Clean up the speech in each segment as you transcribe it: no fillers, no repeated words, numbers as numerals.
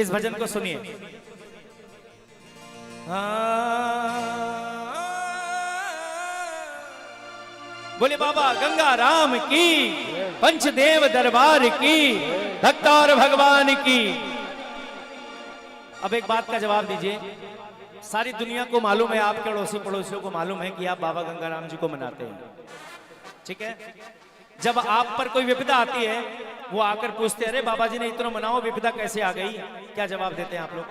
इस भजन को सुनिए। बोले बाबा गंगा राम की, पंचदेव दरबार की, भक्त और भगवान की। अब एक बात का जवाब दीजिए, सारी दुनिया को मालूम है, आपके अड़ोसी पड़ोसियों को मालूम है कि आप बाबा गंगाराम जी को मनाते हैं, ठीक है। जब आप पर कोई विपदा आती है, वो आकर पूछते अरे बाबा जी ने इतना मनाओ, विपदा कैसे आ गई, क्या जवाब देते हैं आप लोग?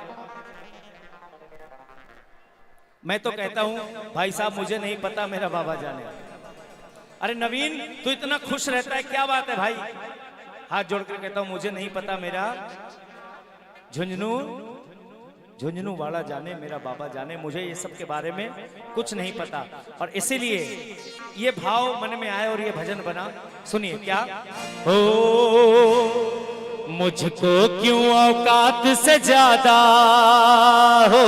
मैं तो कहता हूं भाई साहब मुझे नहीं पता, मेरा बाबा जाने। अरे नवीन तू इतना खुश रहता है, क्या बात है भाई? हाथ जोड़कर कहता हूं मुझे नहीं पता, मेरा झुंझुनू झुंझुनू वाला जाने, मेरा बाबा जाने, मुझे ये सब के बारे में कुछ नहीं पता। और इसीलिए ये भाव मन में आया और ये भजन बना। सुनिए क्या। ओ मुझको क्यों औकात से ज्यादा हो,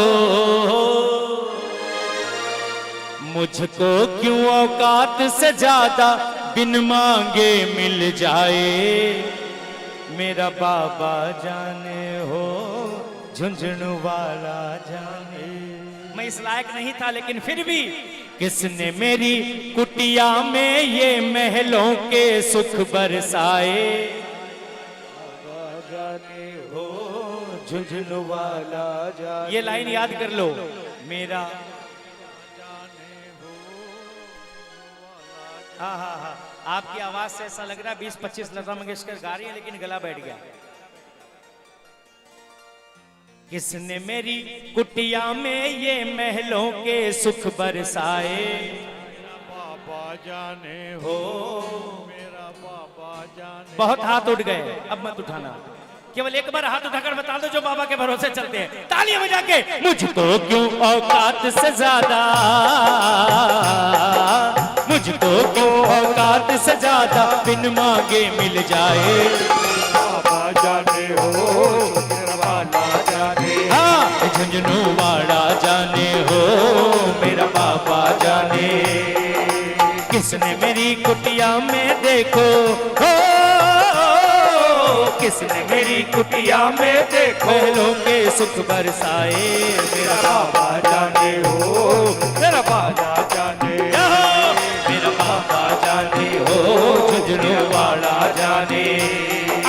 मुझको क्यों औकात से ज्यादा बिन मांगे मिल जाए, मेरा बाबा जाने हो झुंझुनू वाला जाने। मैं इस लायक नहीं था, लेकिन फिर भी किसने मेरी कुटिया में ये महलों के सुख बरसाए, बाबा जाने हो झुंझुनू वाला जाने। ये लाइन याद कर लो, मेरा हाँ हाँ हाँ, आपकी आवाज से ऐसा लग रहा है 20-25 लता मंगेशकर गा रही है, लेकिन गला बैठ गया। किसने मेरी कुटिया में ये महलों के सुख बरसाए, बाबा जाने हो मेरा बाबा जाने। बहुत हाथ उठ गए, अब मत उठाना, केवल एक बार हाथ उठाकर बता दो जो बाबा के भरोसे चलते हैं, तालियां बजा के। मुझको क्यों औकात से ज्यादा, मुझको क्यों औकात से ज्यादा बिन मांगे मिल जाए, बाबा जाने हो मेरा बाबा जाने। हाँ झुंझुनू वाला जाने हो मेरा बाबा जाने। किसने मेरी कुटिया में देखो हो, किसने मेरी कुटिया में देखो महलों के सुख बरसाए, मेरा बाबा जाने हो मेरा बाबा जाने, मेरा बाबा जाने हो झुंझुनू वाला जाने।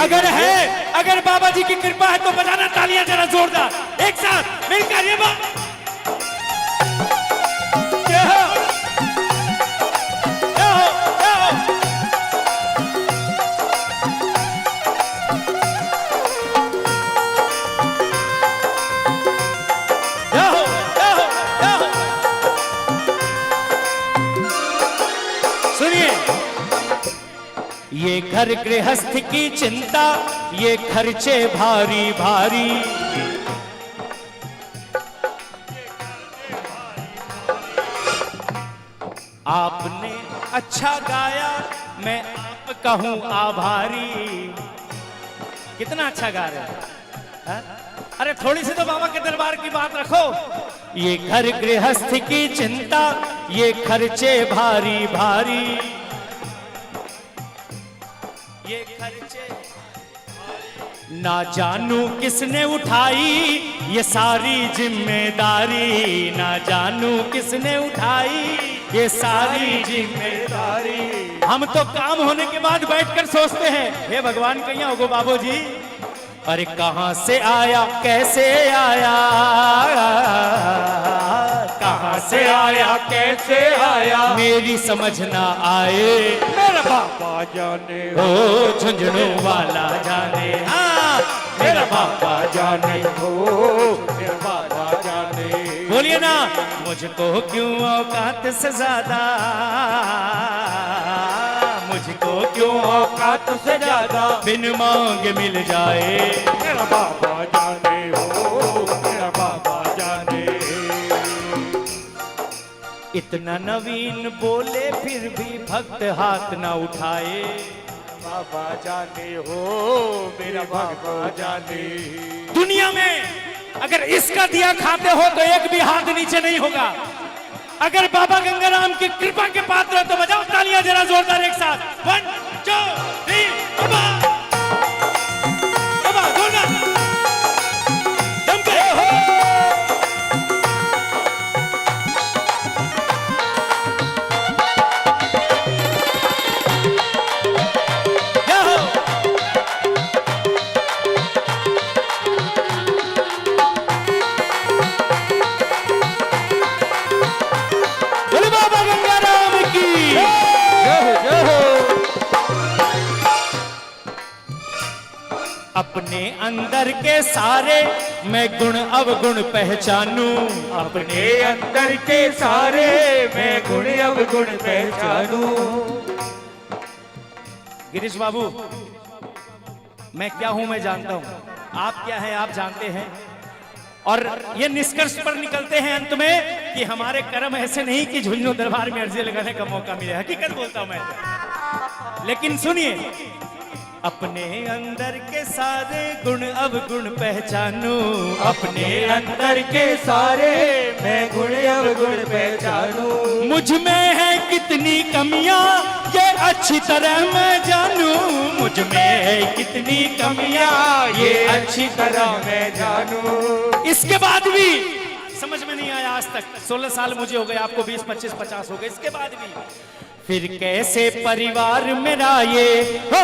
अगर है, अगर बाबा जी की कृपा है तो बजाना तालियां जरा जोरदार, एक साथ मिलकर ये बात। ये घर गृहस्थ की चिंता, ये खर्चे भारी भारी, आपने अच्छा गाया मैं आपका हूं आभारी। कितना अच्छा गा रहे हैं, अरे थोड़ी सी तो बाबा के दरबार की बात रखो। ये घर गृहस्थ की चिंता, ये खर्चे भारी भारी, ये खर्चे ना जानू किसने उठाई ये सारी जिम्मेदारी, ना जानू किसने उठाई ये सारी जिम्मेदारी। हम तो काम होने के बाद बैठकर सोचते हैं हे भगवान कहीं होगो बाबू जी, अरे कहां से आया कैसे आया, कहां से आया कैसे आया मेरी समझ ना आए, मेरा बाबा जाने हो झुंझुनू वाला जाने। हाँ मेरा बाबा जाने हो मेरा बाबा जाने। बोलिए ना, मुझको क्यों औकात से ज्यादा, मुझको क्यों औकात से ज्यादा बिन मांगे मिल जाए, मेरा बाबा जाने हो मेरा बाबा जाने। इतना नवीन बोले फिर भी भक्त हाथ ना उठाए, बाबा जाने हो मेरा बाबा जाने। दुनिया में अगर इसका दिया खाते हो तो एक भी हाथ नीचे नहीं होगा। अगर बाबा गंगाराम की कृपा के पात्र हो तो बजाओ तालियां जरा जोरदार एक साथ। 1 2 3 बाबा जोरदार। अपने अंदर के सारे मैं गुण अवगुण पहचानूं, अपने अंदर के सारे मैं गुण अवगुण पहचानूं। गिरीश बाबू, मैं क्या हूं मैं जानता हूं, आप क्या हैं आप जानते हैं, और ये निष्कर्ष पर निकलते हैं अंत में कि हमारे कर्म ऐसे नहीं कि झुंझुनू दरबार में अर्जी लगाने का मौका मिले। हकीकत बोलता हूं मैं। लेकिन सुनिए, अपने अंदर के सारे गुण अवगुण पहचानूं, अपने अंदर के सारे मैं गुण अवगुण पहचानूं। मुझ में है कितनी कमियां ये अच्छी तरह मैं जानूं, मुझ में है कितनी कमियां ये अच्छी तरह मैं जानूं। इसके बाद भी समझ में नहीं आया आज तक। 16 साल मुझे हो गए, आपको 20, 25, 50 हो गए। इसके बाद भी फिर कैसे परिवार मेरा ये हो,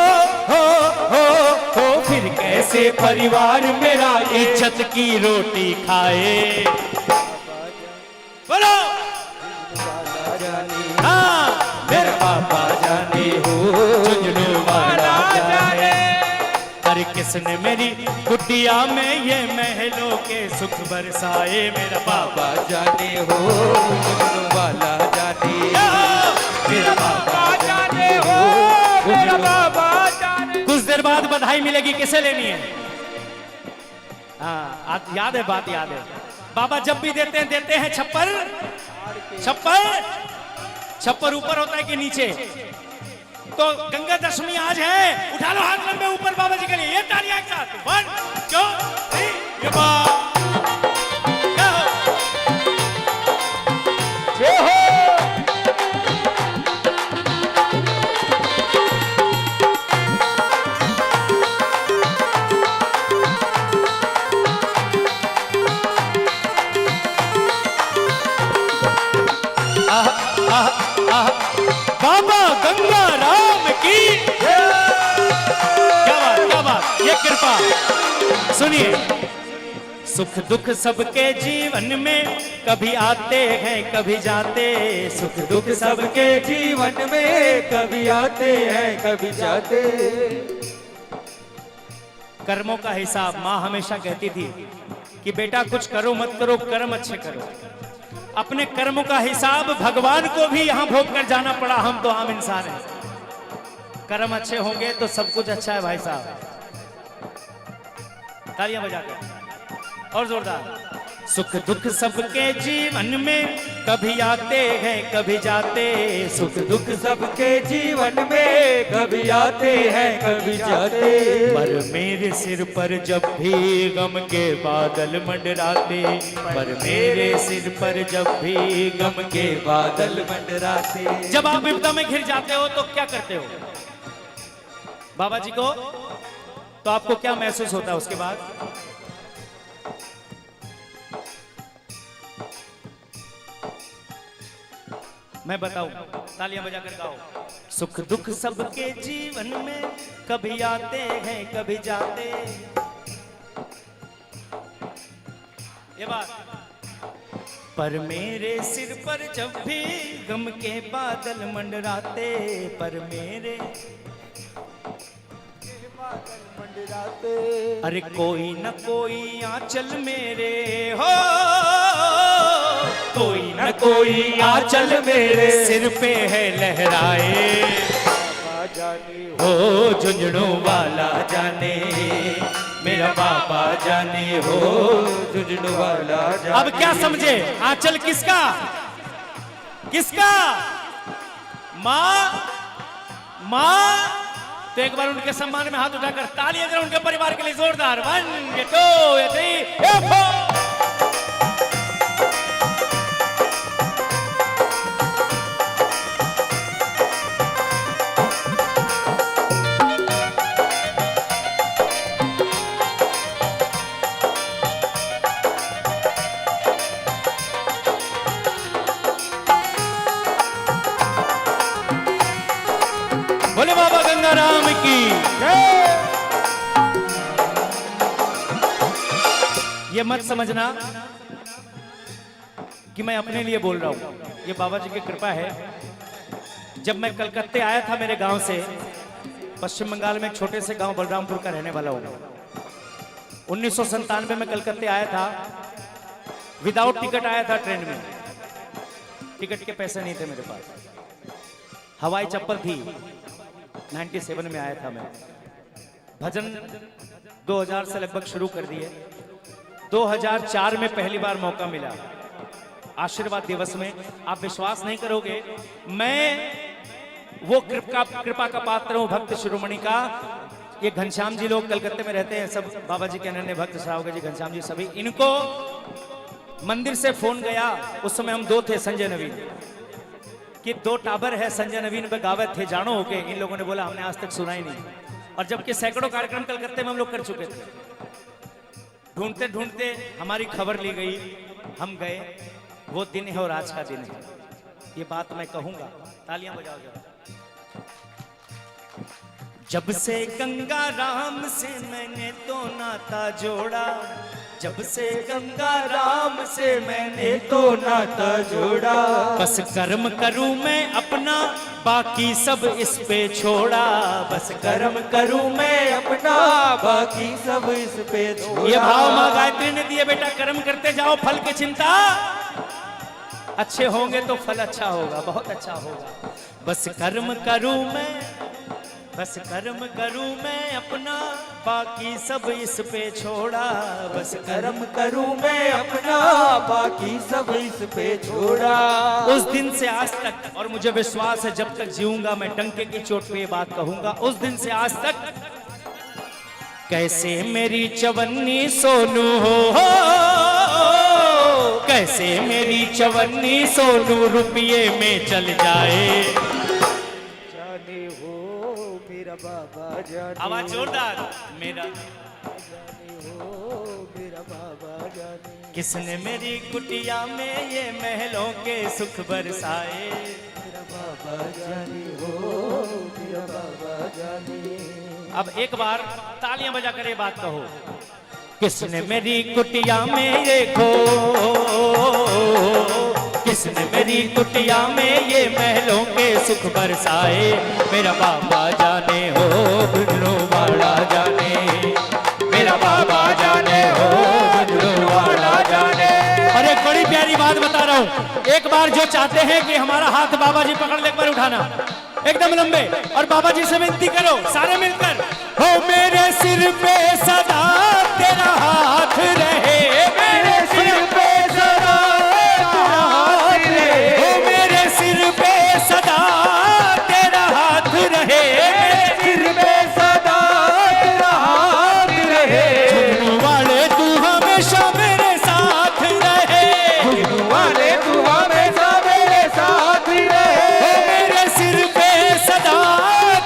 फिर कैसे परिवार मेरा इज्जत की रोटी खाए। बोलो हाँ, मेरा पापा जाने हो, झुंझुनू वाला जाने। हर किसने मेरी कुटिया में ये महलों के सुख बरसाए, मेरा पापा जाने हो, झुंझुनू वाला जाने, मेरा बाबा जाने हो, मेरा बाबा जाने। कुछ देर बाद बधाई मिलेगी, किसे लेनी है? हाँ, याद है, बात याद है। बाबा जब भी देते हैं छप्पर, छप्पर ऊपर होता है कि नीचे? तो गंगा दशमी आज है, उठा लो हाथ लंबे ऊपर बाबा जी के लिए। ये तालियां एक साथ, 1 2 3 ये बाबा गंगा राम की क्या बात, ये कृपा। सुनिए, सुख दुख सबके जीवन में कभी आते हैं कभी जाते, सुख दुख सबके जीवन में कभी आते हैं कभी जाते। कर्मों का हिसाब माँ हमेशा कहती थी कि बेटा कुछ करो मत करो, कर्म अच्छे करो। अपने कर्मों का हिसाब भगवान को भी यहां भोग कर जाना पड़ा। हम तो आम इंसान हैं। कर्म अच्छे होंगे तो सब कुछ अच्छा है भाई साहब। तालियां बजाकर और जोरदार। सुख दुख सबके जीवन में कभी आते हैं कभी जाते, सुख दुख सबके जीवन में कभी आते हैं कभी जाते। पर मेरे सिर पर जब भी गम के बादल मंडराते, पर मेरे सिर पर जब भी गम के बादल मंडराते। जब आप विपदा में घिर जाते हो तो क्या करते हो बाबा जी को? तो आपको क्या महसूस होता है उसके बाद? मैं बताऊं, तालियां बजाकर गाओ। सुख दुख सबके जीवन में कभी आते हैं कभी जाते। ये बात। पर मेरे सिर पर जब भी गम के बादल मंडराते, पर मेरे बादल मंडराते। अरे कोई न कोई आंचल मेरे हो, कोई न कोई आंचल मेरे सिर पे है लहराए। हो झुंझुनू वाला जाने, मेरा पापा जाने हो, झुंझुनू वाला जाने। अब क्या समझे? आंचल किसका? किसका? माँ, माँ। तो एक बार उनके सम्मान में हाथ उठाकर तालियां जरा उनके परिवार के लिए जोरदार। 1 2 3 4। बोले बाबा गंगा राम की। ये मत समझना कि मैं अपने लिए बोल रहा हूं, ये बाबा जी की कृपा है। जब मैं कलकत्ते आया था मेरे गांव से, पश्चिम बंगाल में एक छोटे से गांव बलरामपुर का रहने वाला हूं। 1997 में कलकत्ते आया था, विदाउट टिकट आया था ट्रेन में, टिकट के पैसे नहीं थे मेरे पास, हवाई चप्पल थी। 97 में आया था मैं। भजन 2000 से लगभग शुरू कर दिए। 2004 में पहली बार मौका मिला आशीर्वाद दिवस में। आप विश्वास नहीं करोगे, मैं वो कृपा का पात्र हूं, भक्त शिरोमणि का। ये घनश्याम जी लोग कलकत्ते में रहते हैं, सब बाबा जी के अनन्य भक्त, श्रावक जी, घनश्याम जी, सभी। इनको मंदिर से फोन गया, उस समय हम दो थे, संजय नवीन, कि 2 टाबर है, संजय नवीन पे गावत थे, जानो हो के। इन लोगों ने बोला हमने आज तक सुना ही नहीं, और जबकि सैकड़ों कार्यक्रम कलकत्ते में हम लोग कर चुके थे। ढूंढते ढूंढते हमारी खबर ली गई, हम गए। वो दिन है और आज का दिन है, ये बात मैं कहूंगा। तालियां बजाओ जरा। जब से गंगा राम से मैंने तो नाता जोड़ा, जब से गंगा राम से मैंने तो नाता जोड़ा, बस कर्म करूं मैं अपना, बाकी सब इस पे छोड़ा। बस कर्म करूं मैं अपना, बाकी सब इस पे छोड़ा। ये भाव मां गायत्री ने दिए, बेटा कर्म करते जाओ, फल की चिंता, अच्छे होंगे तो फल अच्छा होगा, बहुत अच्छा होगा। बस कर्म करूं मैं, बस कर्म करूं मैं अपना, बाकी सब इस पे छोड़ा। बस कर्म करूं मैं अपना, बाकी सब इस पे छोड़ा। उस दिन से आज तक, और मुझे विश्वास है जब तक जीऊंगा मैं डंके की चोट पे ये बात कहूंगा, उस दिन से आज तक कैसे मेरी चवन्नी सोनू हो, कैसे मेरी चवन्नी सोनू रुपये में चल जाए। जाने हो मेरा बाबा, जाने आवाज जोरदार, मेरा जाने हो मेरा बाबा, जाने किसने मेरी कुटिया में ये महलों के सुख बरसाए। मेरा बाबा जाने हो मेरा बाबा जाने। अब एक बार तालियां बजा कर ये बात कहो, किसने मेरी कुटिया में ये खो, किसने मेरी कुटिया में ये महलों के सुख बरसाए। मेरा बाबा जाने हो गुजरो वाला जाने, मेरा बाबा जाने हो गुजरो वाला जाने। और एक बड़ी प्यारी बात बता रहा हूं, एक बार जो चाहते हैं कि हमारा हाथ बाबा जी पकड़ ले, एक बार उठाना एकदम लंबे, और बाबा जी से विनती करो सारे मिलकर, हो मेरे सिर पे सदा तेरा हाथ रहे, मेरे सिर पे सदा तेरा हाथ रहे, हो मेरे सिर पे सदा तेरा हाथ रहे, मेरे सिर पे सदा तेरा हाथ रहे। जुगनू वाले तू हमेशा मेरे साथ रहे, जुगनू वाले तू हमेशा मेरे साथ रहे। मेरे सिर पे सदा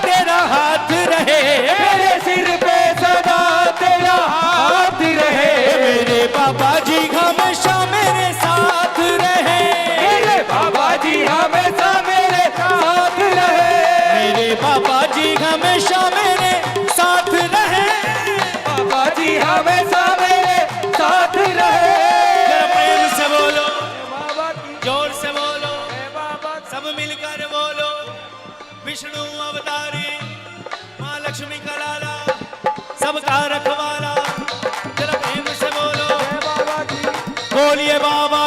तेरा हाथ रहे, मेरे सिर पे सदा तेरा हाथ रहे। मेरे बाबा जी हमेशा मेरे साथ रहे, मेरे बाबा जी हमेशा मेरे साथ रहे। मेरे बाबा जी हमेशा मेरे साथ रहे, बाबा जी हमेशा मेरे साथ रहे। जरा प्रेम से बोलो, बाबा की जोर से बोलो, बाबा सब मिलकर बोलो, विष्णु अवतारी माँ लक्ष्मी का लाला, सबका रखवाला। जरा प्रेम से बोलो, बाबा की बोलिए बाबा